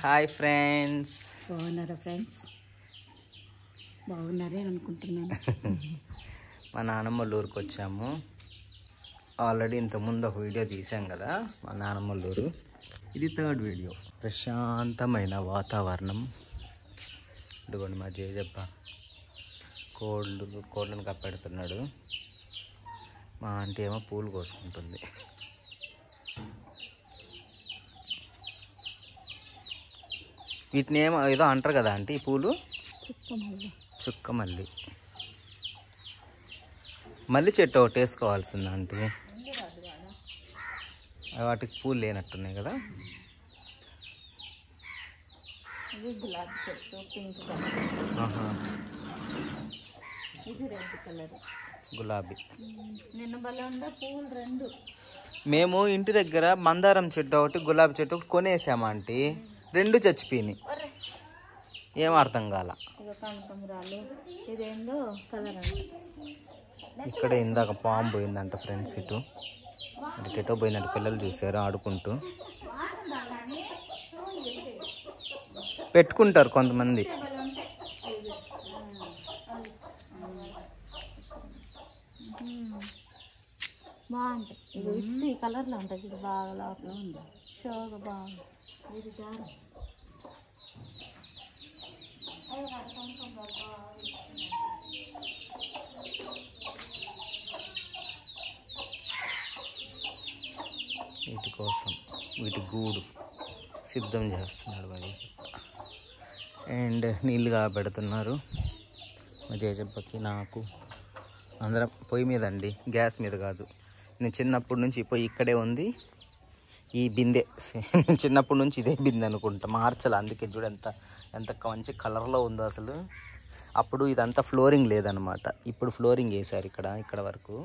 Hi friends, బాగున్నారా friends? బాగున్నారే అనుకుంటున్నాను. మా నాన్నమ్మ ఊరికి వచ్చాము. ఆల్రెడీ ఇంతకుముందు ఒక వీడియో తీసాం కదా మా నాన్నమ్మ ఊరు. ఇది థర్డ్ వీడియో. ప్రశాంతమైన వాతావరణం. ఇదిగోండి మా జేజప్ప కోళ్ళను కప్పెడుతున్నాడు. మా ఆంటీ ఏమో పూలు కోసుకుంటుంది. వీటిని ఏదో అంటారు కదా ఆంటీ, ఈ పూలు చుక్కమల్లి. మల్లి చెట్టు ఒకటి వేసుకోవాల్సింది ఆంటీ. వాటికి పూలు లేనట్టున్నాయి కదా. గులాబీ. మేము ఇంటి దగ్గర మందారం చెట్టు ఒకటి గులాబీ చెట్టు ఒకటి కొనేసాము ఆంటీ. రెండు చచ్చిపోయినాయి. ఏం అర్థం కాల. ఇక్కడ ఇందాక పాము పోయిందంట ఫ్రెండ్స్. ఇటో పోయిందంట. పిల్లలు చూసారు ఆడుకుంటూ. పెట్టుకుంటారు కొంతమంది. బాగుంటాయి. ఈ కలర్లో ఉంటుంది. ఇది బాగా లోపల ఉంది. షోగా బాగుంది. ఇది చాలా వీటి కోసం వీటి గూడు సిద్ధం చేస్తున్నాడు మా జేజప్ప. అండ్ నీళ్ళు కాబెడుతున్నారు మా జేజప్పకి, నాకు. అందరం పొయ్యి మీద అండి, గ్యాస్ మీద కాదు. నేను చిన్నప్పటి నుంచి పొయ్యి ఇక్కడే ఉంది. ఈ బిందె నేను చిన్నప్పటి నుంచి ఇదే బిందె అనుకుంటా. మార్చాలి. అందుకే చూడు ఎంత మంచి కలర్లో ఉందో అసలు. అప్పుడు ఇదంతా ఫ్లోరింగ్ లేదనమాట. ఇప్పుడు ఫ్లోరింగ్ వేసారు ఇక్కడ వరకు.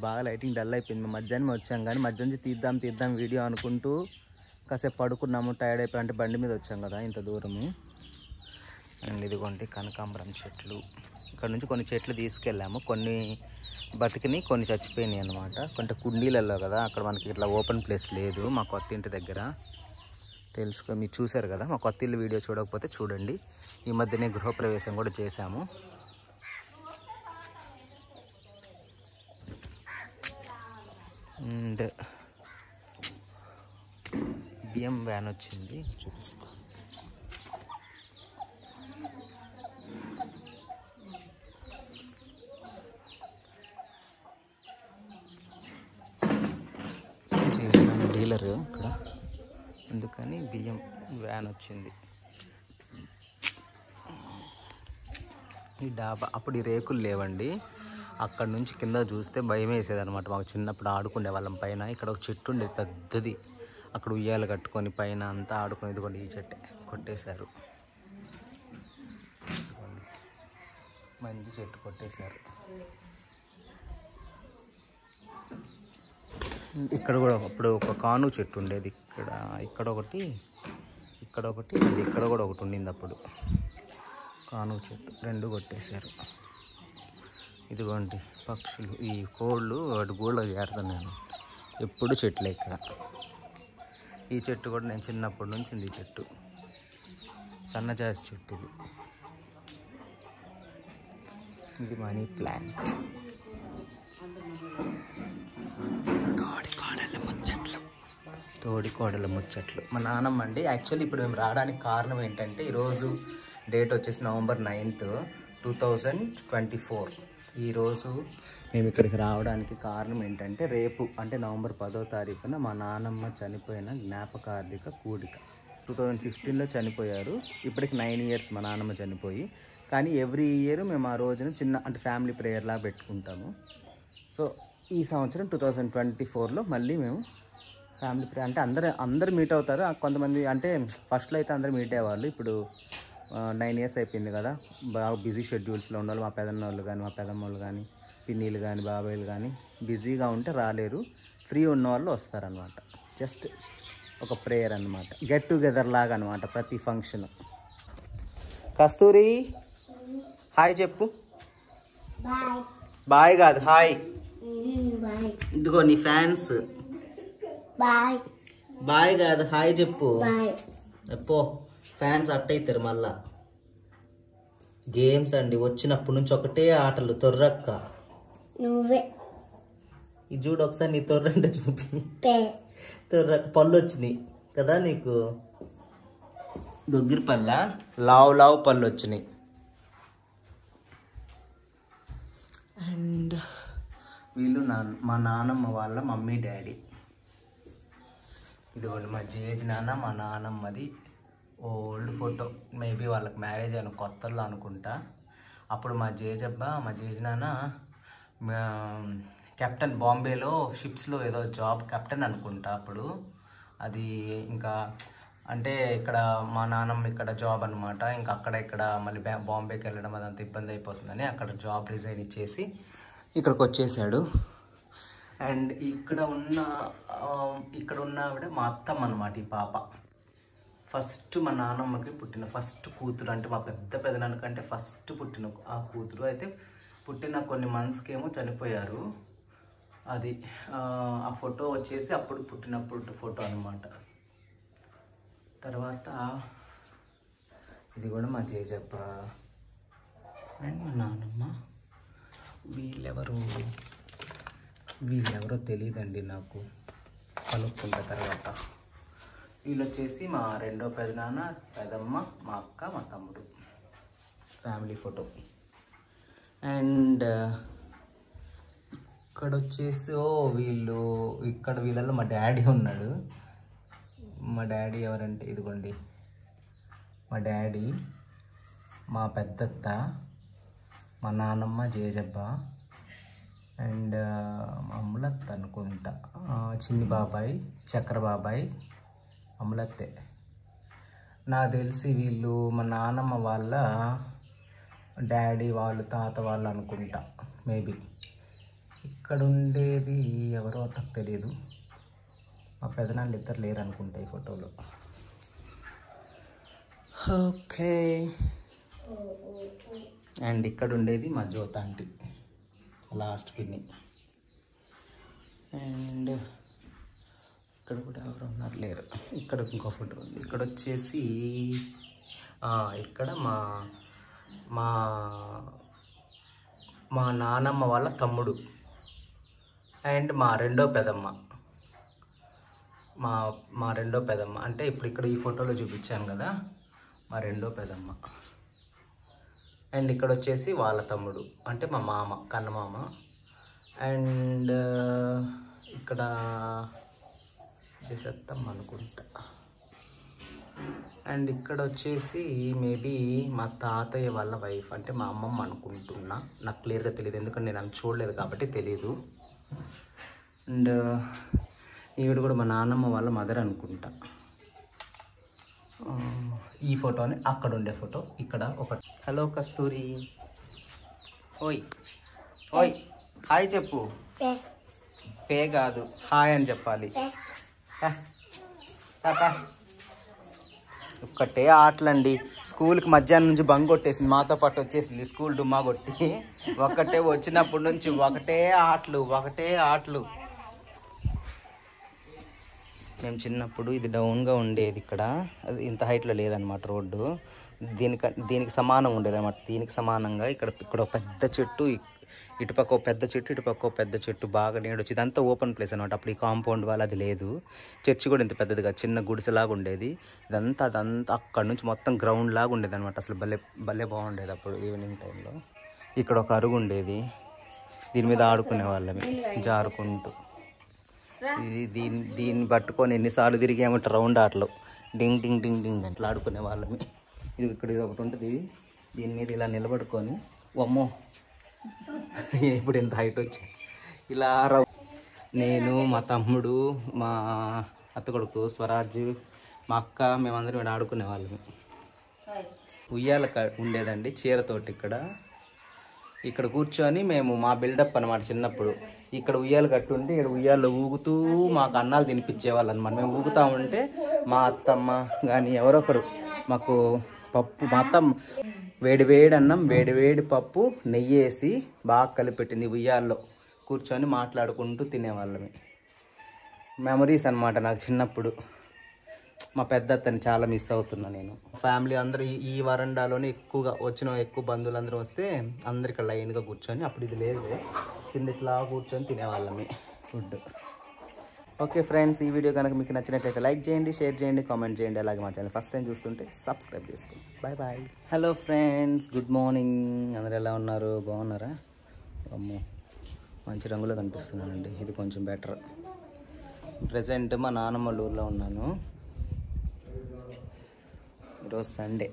బాగా లైటింగ్ డల్ అయిపోయింది. మధ్యాహ్నం వచ్చాం కానీ మధ్య నుంచి తీద్దాం వీడియో అనుకుంటూ కాసేపు పడుకున్నాము. టైర్డ్ అయిపోయి, అంటే బండి మీద వచ్చాం కదా ఇంత దూరము. అండ్ ఇదిగోండి కనకాంబరం చెట్లు. ఇక్కడ నుంచి కొన్ని చెట్లు తీసుకెళ్ళాము. కొన్ని బతికిని, కొన్ని చచ్చిపోయినాయి అనమాట. కొంత కుండీలలో కదా, అక్కడ మనకి ఇట్లా ఓపెన్ ప్లేస్ లేదు మా కొత్త ఇంటి దగ్గర. తెలుసుకో, మీరు చూసారు కదా మా కొత్త ఇల్లు. వీడియో చూడకపోతే చూడండి. ఈ మధ్యనే గృహప్రవేశం కూడా చేశాము. అండ్ బియ్యం వ్యాన్ వచ్చింది, చూపిస్తా. చేసిన డీలర్ ఇక్కడ, అందుకని బియ్యం వ్యాన్ వచ్చింది. ఈ డాబా అప్పుడు ఈ రేకులు లేవండి. అక్కడ నుంచి కింద చూస్తే భయం వేసేది అనమాట. మాకు చిన్నప్పుడు ఆడుకునే వాళ్ళం పైన. ఇక్కడ ఒక చెట్టు ఉండేది పెద్దది. అక్కడ ఉయ్యాలు కట్టుకొని పైన అంతా ఆడుకునేది కూడా. ఈ చెట్టే కొట్టేశారు. మంచి చెట్టు కొట్టేశారు. ఇక్కడ కూడా అప్పుడు ఒక కాను చెట్టు ఉండేది. ఇక్కడ ఒకటి ఇక్కడ కూడా ఒకటి ఉండింది అప్పుడు. కాను చెట్టు రెండు కొట్టేశారు. ఇదిగోండి పక్షులు, ఈ కోళ్ళు వాటి గూళ్ళో చేరుతున్నాను. ఎప్పుడు చెట్లే ఇక్కడ. ఈ చెట్టు కూడా నేను చిన్నప్పటి నుంచి ఉంది. ఈ చెట్టు సన్నజాజి చెట్టు. ఇది మనీ ప్లాంట్. తోడికోడల ముచ్చట్లు. మా నాన్నమ్మ అండి. యాక్చువల్లీ ఇప్పుడు మేము రావడానికి కారణం ఏంటంటే, ఈరోజు డేట్ వచ్చేసి November 9th, 2024. ఈరోజు మేము ఇక్కడికి రావడానికి కారణం ఏంటంటే, రేపు అంటే November 10వ తారీఖున మా నాన్నమ్మ చనిపోయిన జ్ఞాపకార్థిక కూడిక. 2015లో చనిపోయారు. ఇప్పటికి 9 years మా నాన్నమ్మ చనిపోయి. కానీ ఎవ్రీ ఇయర్ మేము ఆ రోజున చిన్న అంటే ఫ్యామిలీ ప్రేయర్లా పెట్టుకుంటాము. సో ఈ సంవత్సరం 2024లో మళ్ళీ మేము ఫ్యామిలీ ప్రేయర్ అంటే అందరు మీట్ అవుతారు. కొంతమంది అంటే ఫస్ట్లో అయితే అందరూ మీట్ అయ్యేవాళ్ళు. ఇప్పుడు 9 years అయిపోయింది కదా, బాగా బిజీ షెడ్యూల్స్లో ఉండాలి. మా పెదన్నోళ్ళు కానీ, మా పెదమ్మోళ్ళు కానీ, పిన్నీలు కానీ, బాబాయిలు కానీ బిజీగా ఉంటే రాలేరు. ఫ్రీ ఉన్న వాళ్ళు వస్తారనమాట. జస్ట్ ఒక ప్రేయర్ అనమాట, గెట్ టుగెదర్ లాగా అనమాట ప్రతి ఫంక్షన్. కస్తూరి హాయ్ చెప్పు. బాయ్ కాదు హాయ్. ఇదిగో నీ ఫ్యాన్స్. బాయ్ బాయ్ కాదు హాయ్ చెప్పు. పో ఫ్యాన్స్ అట్టయితారు మళ్ళా. గేమ్స్ అండి వచ్చినప్పటి నుంచి ఒకటే ఆటలు. తొర్రక్క నువ్వే ఇది చూడు ఒకసారి నీ తొర్రంటే చూపి. తొర్రక్క పళ్ళు వచ్చినాయి కదా నీకు. దొగ్గిరి పళ్ళ లావు లావు పళ్ళు వచ్చినాయి. అండ్ వీళ్ళు మా నాన్నమ్మ వాళ్ళ మమ్మీ డాడీ. ఇదిగోండి మా జేజ్ నాన్న మా నాన్నమ్మది ఓల్డ్ ఫోటో. మేబీ వాళ్ళకి మ్యారేజ్ అయిన కొత్తలో అనుకుంటా. అప్పుడు మా జేజ్ నాన్న కెప్టెన్ బాంబేలో షిప్స్లో ఏదో జాబ్ కెప్టెన్ అనుకుంటా అప్పుడు. అది ఇంకా అంటే ఇక్కడ మా నాన్నమ్మ ఇక్కడ జాబ్ అనమాట. ఇంకా అక్కడ ఇక్కడ మళ్ళీ బాంబేకి వెళ్ళడం అదంతా ఇబ్బంది అయిపోతుందని అక్కడ జాబ్ రిజైన్ ఇచ్చేసి ఇక్కడికి వచ్చేసాడు. అండ్ ఇక్కడ ఉన్న ఆవిడ మా అత్తమ్మ అనమాట. ఈ పాప ఫస్ట్ మా నాన్నమ్మకి పుట్టిన ఫస్ట్ కూతురు. అంటే మా పెదనాన్న కంటే ఫస్ట్ పుట్టిన ఆ కూతురు. అయితే పుట్టిన కొన్ని మంత్స్కి ఏమో చనిపోయారు. అది ఆ ఫోటో వచ్చేసి అప్పుడు పుట్టినప్పుడు ఫోటో అనమాట. తర్వాత ఇది కూడా మా జేజప్ప అండ్ మా నాన్నమ్మ. వీళ్ళెవరో తెలియదండి నాకు, కనుక్కుంటా తర్వాత. వీళ్ళు వచ్చేసి మా రెండో పెదనాన్న, పెదమ్మ, మా అక్క, మా తమ్ముడు ఫ్యామిలీ ఫోటో. అండ్ ఇక్కడ వచ్చేసి వీళ్ళల్లో మా డాడీ ఉన్నాడు. మా డాడీ ఎవరంటే ఇదిగోండి మా డాడీ, మా పెద్దత్త, మా నాన్నమ్మ జేజబ్బ అండ్ అమ్ములత్త అనుకుంటా, చిన్ని బాబాయ్, చక్ర బాబాయ్, అమ్ములత్తే. నాకు తెలిసి వీళ్ళు మా నాన్నమ్మ వాళ్ళ డాడీ వాళ్ళు, తాత వాళ్ళు అనుకుంటా మేబీ. ఇక్కడ ఉండేది ఎవరో నాకు తెలియదు. మా పెదనాళ్ళు ఇద్దరు లేరు అనుకుంటా ఈ ఫోటోలో. ఓకే. అండ్ ఇక్కడ ఉండేది మా జ్యోత ఆంటీ, లాస్ట్ పిన్ని. అండ్ ఇక్కడ కూడా ఎవరు ఉన్నారు లేరు. ఇక్కడ ఇంకో ఫోటో ఉంది. ఇక్కడ వచ్చేసి ఇక్కడ మా మా మా నానమ్మ వాళ్ళ తమ్ముడు అండ్ మా రెండో పెదమ్మ. మా రెండో పెదమ్మ అంటే ఇప్పుడు ఇక్కడ ఈ ఫోటోలో చూపించాను కదా, మా రెండో పెదమ్మ. అండ్ ఇక్కడ వచ్చేసి వాళ్ళ తమ్ముడు అంటే మా మామ, కన్నమామ. అండ్ ఇక్కడ చేసేస్తాం అనుకుంటా. అండ్ ఇక్కడ వచ్చేసి మేబీ మా తాతయ్య వాళ్ళ వైఫ్ అంటే మా అమ్మమ్మ అనుకుంటున్నా, నాకు క్లియర్గా తెలియదు ఎందుకంటే నేను ఆమె చూడలేదు కాబట్టి తెలీదు. అండ్ ఈవిడ కూడా మా నాన్నమ్మ వాళ్ళ మదర్ అనుకుంటా. ఈ ఫోటోని అక్కడ ఉండే ఫోటో ఇక్కడ ఒక. హలో కస్తూరి, ఓయ్ ఓయ్ హాయ్ చెప్పు. పే కాదు హాయ్ అని చెప్పాలి. ఒక్కటే ఆటలండి. స్కూల్కి మధ్యాహ్నం నుంచి బంగ్ కొట్టేసింది, మాతో పాటు వచ్చేసింది స్కూల్ డుమ్మా కొట్టి. ఒక్కటే వచ్చినప్పటి నుంచి ఒకటే ఆటలు. మేము చిన్నప్పుడు ఇది డౌన్గా ఉండేది ఇక్కడ, అది ఇంత హైట్లో లేదనమాట రోడ్డు. దీనికి సమానంగా ఉండేది అనమాట. దీనికి సమానంగా ఇక్కడ ఒక పెద్ద చెట్టు, ఇటుపక్క ఒక పెద్ద చెట్టు, ఇటుపక్క ఒక పెద్ద చెట్టు, బాగా నీడొచ్చి ఇదంతా ఓపెన్ ప్లేస్ అనమాట. అప్పుడు ఈ కాంపౌండ్ వాళ్ళు అది లేదు. చర్చి కూడా ఇంత పెద్దదిగా చిన్న గుడిసెలాగా ఉండేది. అదంతా అక్కడ నుంచి మొత్తం గ్రౌండ్ లాగా ఉండేది అనమాట. అసలు భలే బాగుండేది అప్పుడు ఈవినింగ్ టైంలో. ఇక్కడ ఒక అరుగు ఉండేది, దీని మీద ఆడుకునే వాళ్ళమే జారుకుంటూ. దీన్ని పట్టుకొని ఎన్నిసార్లు తిరిగామంటే రౌండ్ ఆటలు డింగ్ డింగ్ డింగ్ డింగ్ అట్లా ఆడుకునే వాళ్ళమే. ఇక్కడ ఇది ఒకటి ఉంటుంది, దీని మీద ఇలా నిలబడుకొని అమ్మో ఇప్పుడు ఎంత హైట్ వచ్చాయి ఇలా నేను, మా తమ్ముడు, మా అత్త కొడుకు స్వరాజ్, మా అక్క, మేమందరం ఇక్కడ ఆడుకునే వాళ్ళమే. ఉయ్యాల ఉండేదండి చీరతోటి. ఇక్కడ కూర్చొని మేము మా బిల్డప్ అనమాట చిన్నప్పుడు. ఇక్కడ ఉయ్యాలు కట్టుండి ఇక్కడ ఉయ్యాల్లో ఊగుతూ మాకు అన్నాలు తినిపించేవాళ్ళు అనమాట. మేము ఊగుతూ ఉంటే మా అత్తమ్మ కానీ ఎవరొకరు మాకు పప్పు, మా అత్తమ్మ వేడి అన్నం, వేడి పప్పు, నెయ్యి వేసి బాగా కలిపెట్టింది ఉయ్యాల్లో కూర్చొని మాట్లాడుకుంటూ తినేవాళ్ళమే. మెమరీస్ అన్నమాట నాకు చిన్నప్పుడు. మా పెద్ద అత్తని చాలా మిస్ అవుతున్నా నేను. ఫ్యామిలీ అందరూ ఈ వరండాలోనే ఎక్కువగా ఎక్కువ బంధువులందరూ వస్తే అందరు ఇక్కడ లైన్గా కూర్చొని, అప్పుడు ఇది లేదు, కింద ఇట్లా కూర్చొని తినేవాళ్ళమే ఫుడ్. ఓకే ఫ్రెండ్స్, ఈ వీడియో కనుక మీకు నచ్చినట్లయితే లైక్ చేయండి, షేర్ చేయండి, కామెంట్ చేయండి. అలాగే మా ఛానల్ ఫస్ట్ టైం చూస్తుంటే సబ్స్క్రైబ్ చేసుకోండి. Bye bye. Hello friends, good morning. అందరు ఎలా ఉన్నారు? బాగున్నారా? అమ్మో, మంచి రంగులో కనిపిస్తున్నానండి. ఇది కొంచెం బెటర్. ప్రజెంట్ మా నాన్నమ్మ వాళ్ళ ఊర్లో ఉన్నాను. ఈరోజు సండే.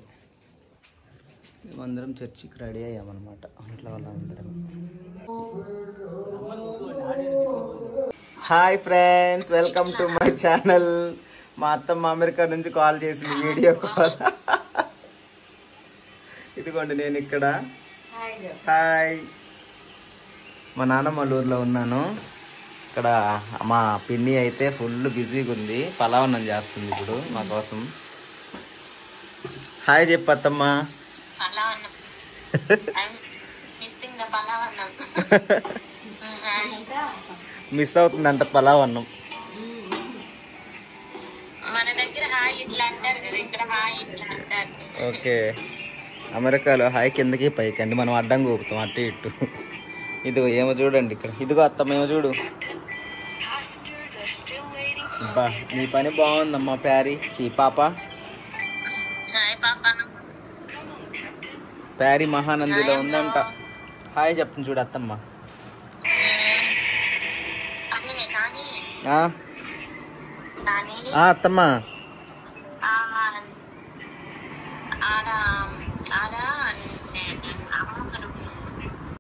మేమందరం చర్చికి రెడీ అయ్యామన్నమాట, ఇంట్లో వాళ్ళందరం. Hi friends, welcome to my channel. మా అత్తమ్మ అమెరికా నుంచి కాల్ చేసింది, వీడియో కాల్. ఇదిగోండి నేను ఇక్కడ. హాయ్. మా నాన్నమ్మ ఊర్లో ఉన్నాను. ఇక్కడ మా పిన్ని అయితే ఫుల్ బిజీగా ఉంది, పలావన్నం చేస్తుంది ఇప్పుడు మా కోసం. హాయ్ చెప్పు అత్తమ్మ. మిస్ అవుతుందంట పలావన్నం. ఓకే, అమెరికాలో హాయ్ కిందకి పైకి అండి, మనం అడ్డంగా ఊపుతాం అటు ఇటు. ఇదిగో ఏమో చూడండి ఇక్కడ. ఇదిగో అత్తమ్మ ఏమో చూడు. బా, నీ పని బాగుందమ్మా. ప్యారీ పాప, ప్యారీ మహానందిలో ఉందంట. హాయ్ చెప్తుంది చూడు అత్తమ్మ. అత్తమ్మ